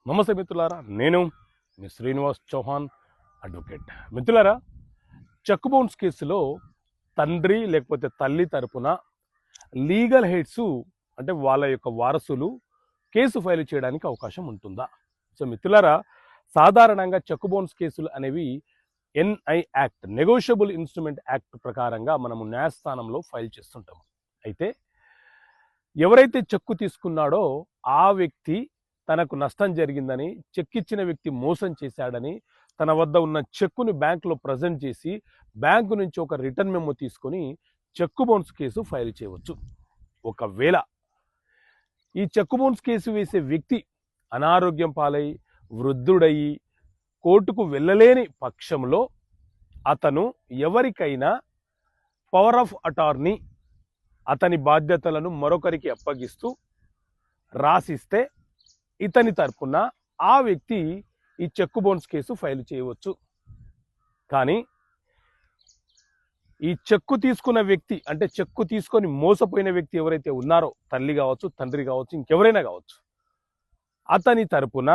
నమస్తే మిత్రులారా, నేను మీ శ్రీనివాస్ చౌహాన్ అడ్వకేట్. మిత్రులారా, చెక్ బౌన్స్ కేసులో తండ్రి లేకపోతే తల్లి తరపున లీగల్ హెడ్స్ అంటే వాళ్ళ యొక్క వారసులు కేసు ఫైల్ చేయడానికి అవకాశం ఉంటుందా? సో మిత్రులారా, సాధారణంగా చెక్ బౌన్స్ కేసులు అనేవి NI act, negotiable instrument act ప్రకారంగా మనము న్యాయస్థానంలో ఫైల్ చేస్తుంటాము. అయితే ఎవరైతే చెక్కు తీసుకున్నాడో ఆ వ్యక్తి తనకు నష్టం జరిగిందని, చెక్ ఇచ్చిన వ్యక్తి మోసం చేశాడని, తన వద్ద ఉన్న చెక్కుని బ్యాంకులో ప్రజెంట్ చేసి బ్యాంకు నుంచి ఒక రిటర్న్ మెమో తీసుకొని చెక్ బౌన్స్ కేసు ఫైల్ చేయవచ్చు. ఒకవేళ ఈ చెక్ బౌన్స్ కేసు వేసే వ్యక్తి అనారోగ్యం పాలై వృద్ధుడయి కోర్టుకు వెళ్ళలేని పక్షంలో అతను ఎవరికైనా పవర్ ఆఫ్ అటార్నీ అతని బాధ్యతలను మరొకరికి అప్పగిస్తూ రాసిస్తే ఇతని తరపున ఆ వ్యక్తి ఈ చెక్ బౌన్స్ కేసు ఫైల్ చేయవచ్చు. కానీ ఈ చెక్కు తీసుకున్న వ్యక్తి అంటే చెక్కు తీసుకొని మోసపోయిన వ్యక్తి ఎవరైతే ఉన్నారో, తల్లి కావచ్చు, తండ్రి కావచ్చు, ఇంకెవరైనా కావచ్చు, అతని తరపున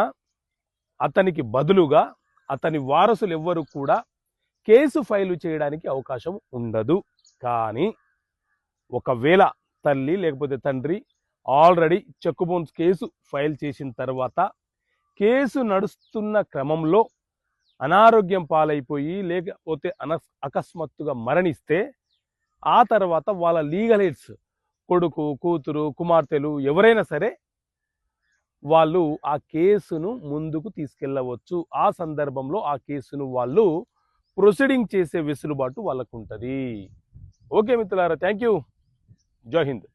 అతనికి బదులుగా అతని వారసులు ఎవ్వరు కూడా కేసు ఫైలు చేయడానికి అవకాశం ఉండదు. కానీ ఒకవేళ తల్లి లేకపోతే తండ్రి already check bounce case file చేసిన తర్వాత కేసు నడుస్తున్న క్రమంలో అనారోగ్యం పాలైపోయి లేకపోతే అకస్మాత్తుగా మరణిస్తే ఆ తర్వాత వాళ్ళ లీగల్ హెడ్స్ కొడుకు, కూతురు, కుమార్తెలు ఎవరైనా సరే వాళ్ళు ఆ కేసును ముందుకు తీసుకెళ్ళవచ్చు. ఆ సందర్భంలో ఆ కేసును వాళ్ళు ప్రొసీడింగ్ చేసే వెసులుబాటు వాళ్ళకు ఉంటుంది. ఓకే మిత్రులారా, థ్యాంక్ యూ. జై హింద్.